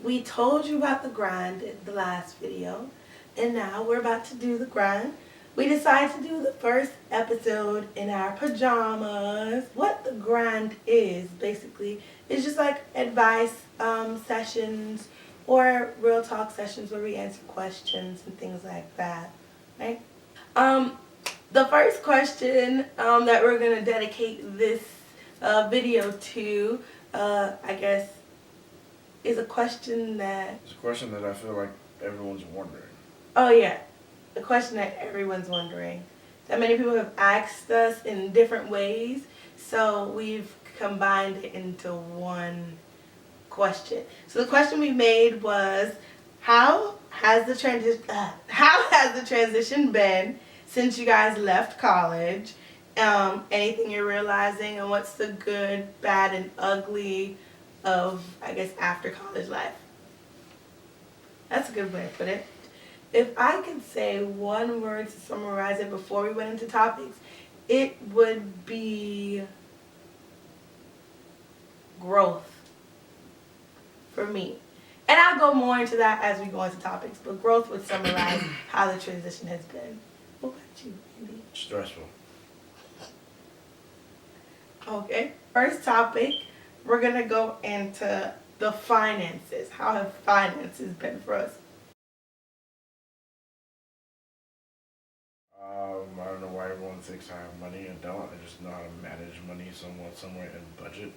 We told you about the grind in the last video, and now we're about to do the grind. We decided to do the first episode in our pajamas. What the grind is, basically, is just like advice sessions or real talk sessions where we answer questions and things like that, right? The first question that we're going to dedicate this video to, I guess, is a question that... It's a question that I feel like everyone's wondering. Oh yeah, the question that everyone's wondering. That many people have asked us in different ways, so we've combined it into one question. So the question we made was, how has the transition been since you guys left college? Anything you're realizing, and what's the good, bad, and ugly of, I guess, after college life? That's a good way to put it. If I could say one word to summarize it before we went into topics, it would be growth for me. And I'll go more into that as we go into topics, but growth would summarize how the transition has been. What about you, Andy? Stressful. Okay, first topic, we're going to go into the finances. How have finances been for us? I don't know why everyone thinks I have money. I don't. I just know how to manage money somewhere and budget.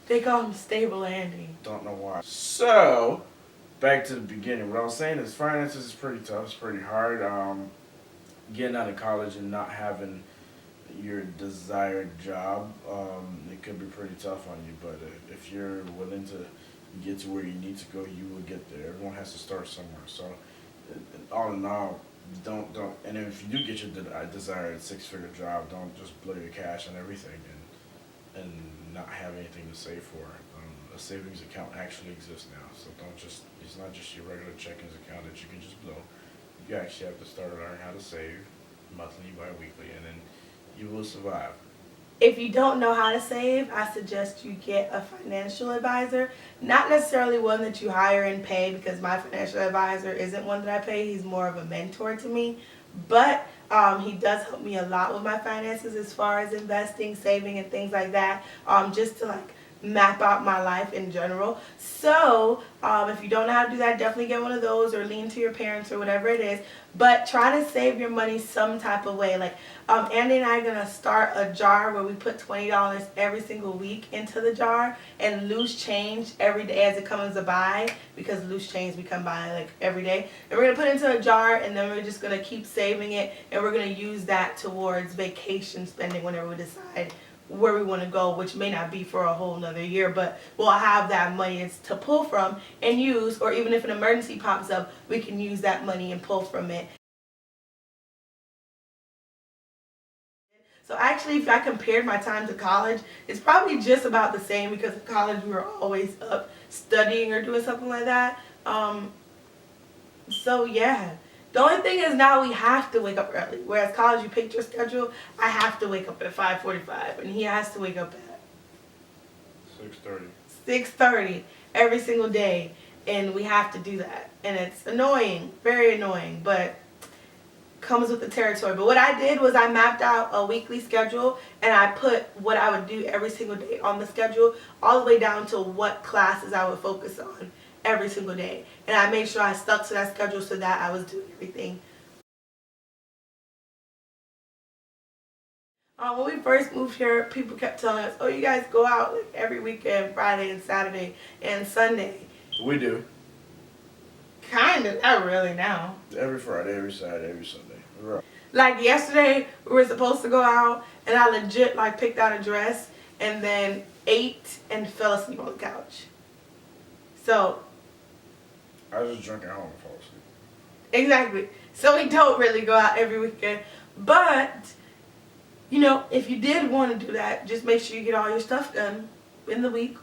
They call him Stable Andy. Don't know why. So, back to the beginning. What I was saying is finances is pretty tough. It's pretty hard. Getting out of college and not having your desired job, it could be pretty tough on you. But if you're willing to get to where you need to go, you will get there. Everyone has to start somewhere. So, all in all, don't. And if you do get your desired six-figure job, don't just blow your cash on everything and not have anything to save for. A savings account actually exists now, so it's not just your regular checkings account that you can just blow. You actually have to start to learn how to save monthly, bi-weekly, and then you will survive. If you don't know how to save, I suggest you get a financial advisor. Not necessarily one that you hire and pay, because my financial advisor isn't one that I pay. He's more of a mentor to me. But he does help me a lot with my finances as far as investing, saving, and things like that, just to like map out my life in general. So if you don't know how to do that, definitely get one of those or lean to your parents or whatever it is. But try to save your money some type of way. Like Andy and I are going to start a jar where we put $20 every single week into the jar and loose change every day as it comes by, because loose change we come by like every day. And we're going to put it into a jar, and then we're just going to keep saving it, and we're going to use that towards vacation spending whenever we decide where we want to go, which may not be for a whole nother year, but we'll have that money to pull from and use, or even if an emergency pops up, we can use that money and pull from it. So actually, if I compared my time to college, it's probably just about the same, because in college we were always up studying or doing something like that. So yeah. The only thing is now we have to wake up early. Whereas college, you picked your schedule. I have to wake up at 5:45, and he has to wake up at 6:30. 6:30 every single day, and we have to do that. And it's annoying, very annoying, but comes with the territory. But what I did was I mapped out a weekly schedule, and I put what I would do every single day on the schedule, all the way down to what classes I would focus on every single day. And I made sure I stuck to that schedule so that I was doing everything. When we first moved here, people kept telling us, oh, you guys go out like every weekend, Friday and Saturday and Sunday. We do. Kind of, not really now. Every Friday, every Saturday, every Sunday. Right. Like yesterday, we were supposed to go out, and I legit like picked out a dress and then ate and fell asleep on the couch. So I was just drinking at home and fall asleep. Exactly. So we don't really go out every weekend. But, you know, if you did want to do that, just make sure you get all your stuff done in the week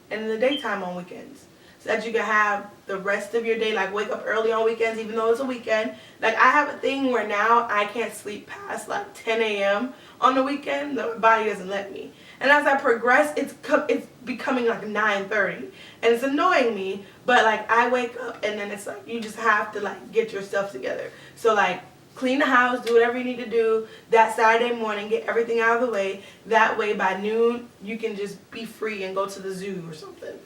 and in the daytime on weekends. So that you can have the rest of your day, like wake up early on weekends, even though it's a weekend. Like I have a thing where now I can't sleep past like 10 a.m. on the weekend. My body doesn't let me. And as I progress, it's becoming like 9:30, and it's annoying me. But like I wake up, and then it's like you just have to like get yourself together. So like clean the house, do whatever you need to do that Saturday morning, get everything out of the way. That way by noon you can just be free and go to the zoo or something.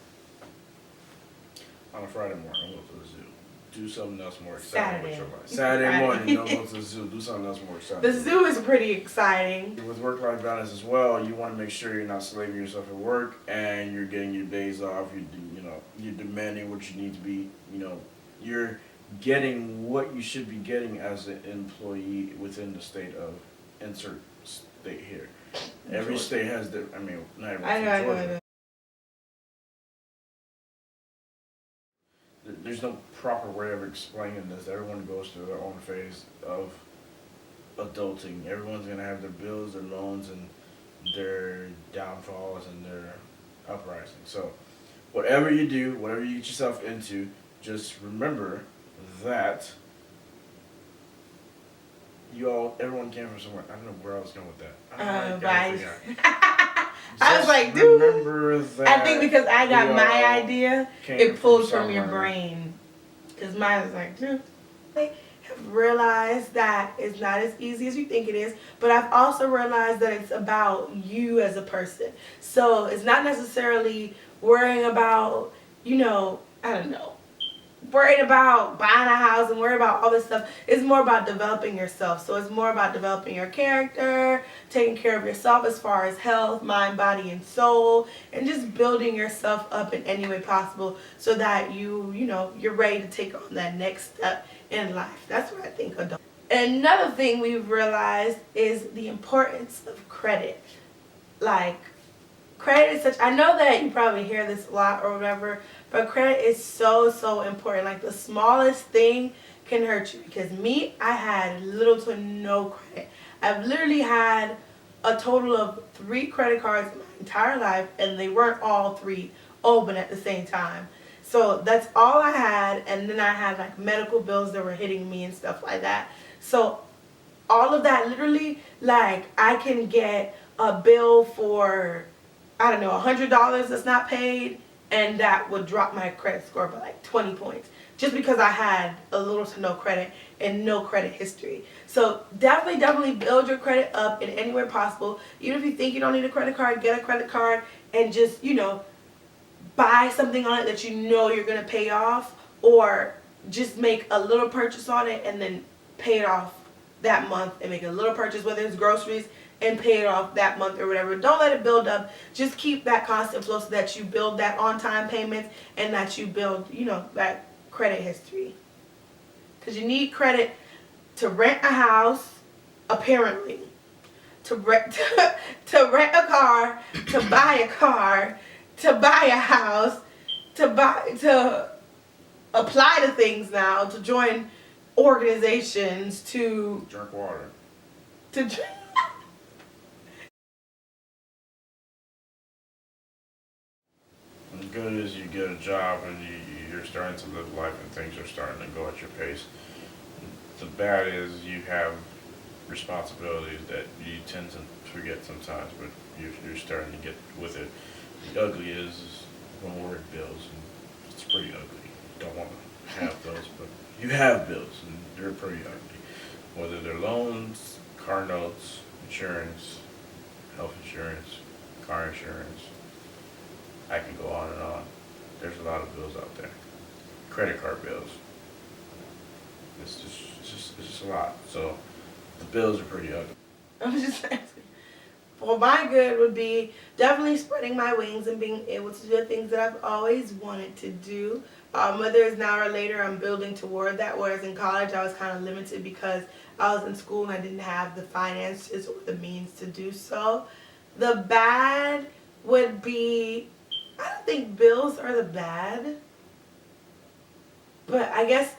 On a Friday morning, I'm going to the zoo. Do something else more exciting with your life. Saturday. Saturday morning, don't go to the zoo. Do something else more exciting. The zoo is pretty exciting. With work-life balance as well, you want to make sure you're not slaving yourself at work and you're getting your days off. You're demanding what you need to be. You're getting what you should be getting as an employee within the state of insert state here. Every state has their. I mean, not everyone from Georgia. There's no proper way of explaining this. Everyone goes through their own phase of adulting. Everyone's gonna have their bills, their loans, and their downfalls and their uprising. So, whatever you do, whatever you get yourself into, just remember that everyone came from somewhere. I don't know where I was going with that. Right. I was like, dude. Remember that. I think because I got my idea, it pulls from your brain. Because mine was like, dude. I have realized that it's not as easy as you think it is, but I've also realized that it's about you as a person. So it's not necessarily worrying about, I don't know, worried about buying a house and worried about all this stuff. It's more about developing yourself. So it's more about developing your character, taking care of yourself as far as health, mind, body, and soul, and just building yourself up in any way possible so that you're ready to take on that next step in life. That's what I think adults. Another thing we've realized is the importance of credit. Like, credit is such, I know that you probably hear this a lot or whatever, but credit is so important. Like the smallest thing can hurt you. Because I had little to no credit. I've literally had a total of 3 credit cards in my entire life, and they weren't all 3 open at the same time. So that's all I had, and then I had like medical bills that were hitting me and stuff like that. So all of that, literally, like I can get a bill for, I don't know, $100 that's not paid, and that would drop my credit score by like 20 points just because I had a little to no credit and no credit history. So definitely build your credit up in any way possible. Even if you think you don't need a credit card, get a credit card and just, buy something on it that you're going to pay off, or just make a little purchase on it and then pay it off that month and make a little purchase, whether it's groceries, and pay it off that month or whatever. Don't let it build up. Just keep that constant flow so that you build that on-time payments and that you build, that credit history. Because you need credit to rent a house, apparently, to rent a car, to buy a car, to buy a house, to apply to things now, to join organizations, to drink water. To drink. As good as you get a job and you're starting to live life and things are starting to go at your pace, the bad is you have responsibilities that you tend to forget sometimes, but you're starting to get with it. The ugly is when we're at bills, and it's pretty ugly. You don't want to have those, but you have bills, and they're pretty ugly. Whether they're loans, car notes, insurance, health insurance, car insurance, I can go on and on. There's a lot of bills out there. Credit card bills. It's just a lot. So the bills are pretty ugly. I'm just asking. Well, my good would be definitely spreading my wings and being able to do the things that I've always wanted to do. Whether it's now or later, I'm building toward that. Whereas in college, I was kind of limited because I was in school and I didn't have the finances or the means to do so. The bad would be, I don't think bills are the bad, but I guess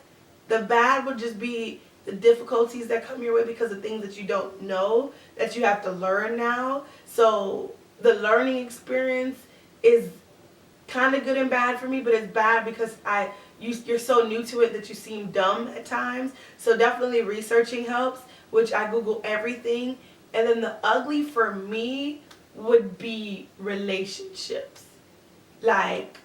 the bad would just be the difficulties that come your way because of things that you don't know, that you have to learn now. So the learning experience is kind of good and bad for me, but it's bad because you're so new to it that you seem dumb at times. So definitely researching helps, which I Google everything. And then the ugly for me would be relationships. Like,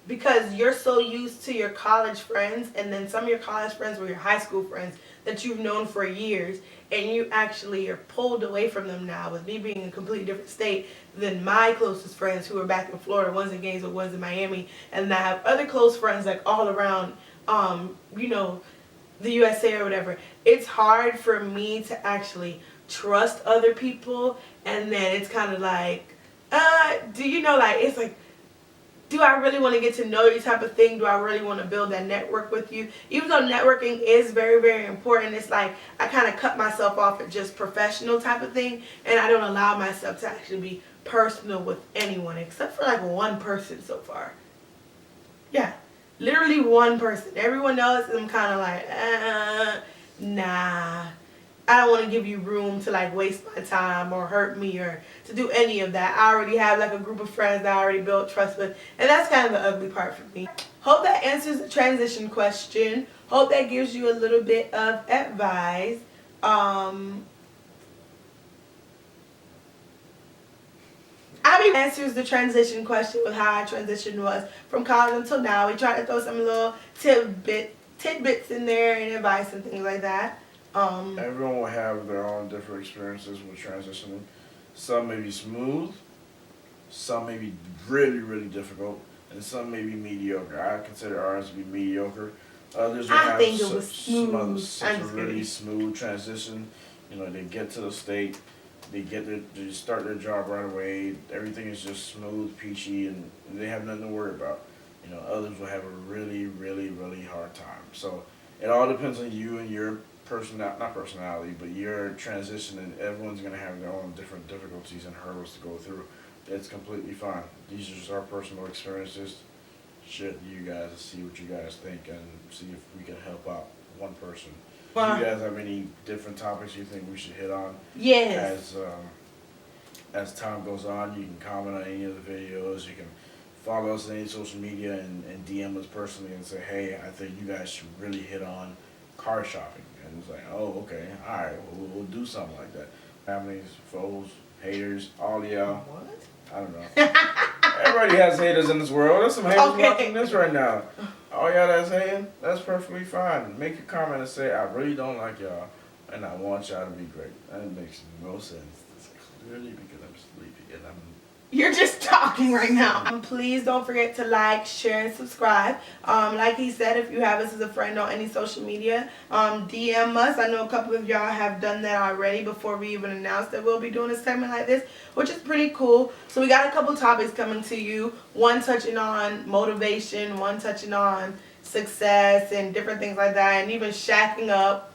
because you're so used to your college friends, and then some of your college friends were your high school friends that you've known for years, and you actually are pulled away from them now, with me being in a completely different state than my closest friends who are back in Florida. One's in Gainesville, one's in Miami, and I have other close friends like all around, you know, the USA or whatever. It's hard for me to actually trust other people, and then it's kind of like, do you know, like, it's like, do I really want to get to know you type of thing? Do I really want to build that network with you? Even though networking is very, very important, it's like I kind of cut myself off at just professional type of thing, and I don't allow myself to actually be personal with anyone except for like one person so far. Yeah, literally one person. Everyone else, I'm kind of like, nah. I don't want to give you room to like waste my time or hurt me or to do any of that. I already have like a group of friends that I already built trust with, and that's kind of the ugly part for me. Hope that answers the transition question. Hope that gives you a little bit of advice. Answers the transition question with how I transitioned was from college until now. We tried to throw some little tidbits in there and advice and things like that. Everyone will have their own different experiences with transitioning. Some may be smooth, some may be really, really difficult, and some may be mediocre. I consider ours to be mediocre. Others will have such a really smooth transition. You know, they get to the state, they start their job right away. Everything is just smooth, peachy, and they have nothing to worry about. You know, others will have a really, really, really hard time. So it all depends on you and your not personality, but your transition, and everyone's going to have their own different difficulties and hurdles to go through. It's completely fine. These are just our personal experiences. Share you guys and see what you guys think and see if we can help out one person. Do you guys have any different topics you think we should hit on? Yes. As time goes on, you can comment on any of the videos. You can follow us on any social media and DM us personally and say, hey, I think you guys should really hit on car shopping. And it's like, oh, okay, all right, we'll do something like that. Families, foes, haters, all y'all. What? I don't know. Everybody has haters in this world. There's some haters watching this right now. All y'all that's hating, that's perfectly fine. Make a comment and say, I really don't like y'all, and I want y'all to be great. And it makes no sense. It's clearly because I'm sleepy and You're just talking right now. Please don't forget to like, share, and subscribe. Like he said, if you have us as a friend on any social media, DM us. I know a couple of y'all have done that already before we even announced that we'll be doing a segment like this, which is pretty cool. So we got a couple topics coming to you. One touching on motivation, one touching on success and different things like that, and even shacking up.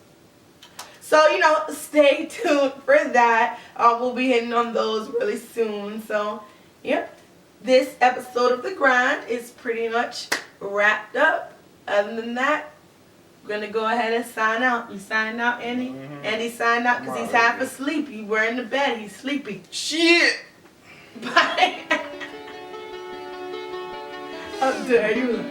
So, you know, stay tuned for that. We'll be hitting on those really soon. So, yep, this episode of The Grind is pretty much wrapped up. Other than that, we're going to go ahead and sign out. You signing out, Andy? Mm-hmm. Andy signed out because he's half asleep. He's wearing the bed. He's sleepy. shit! Bye. How dare you?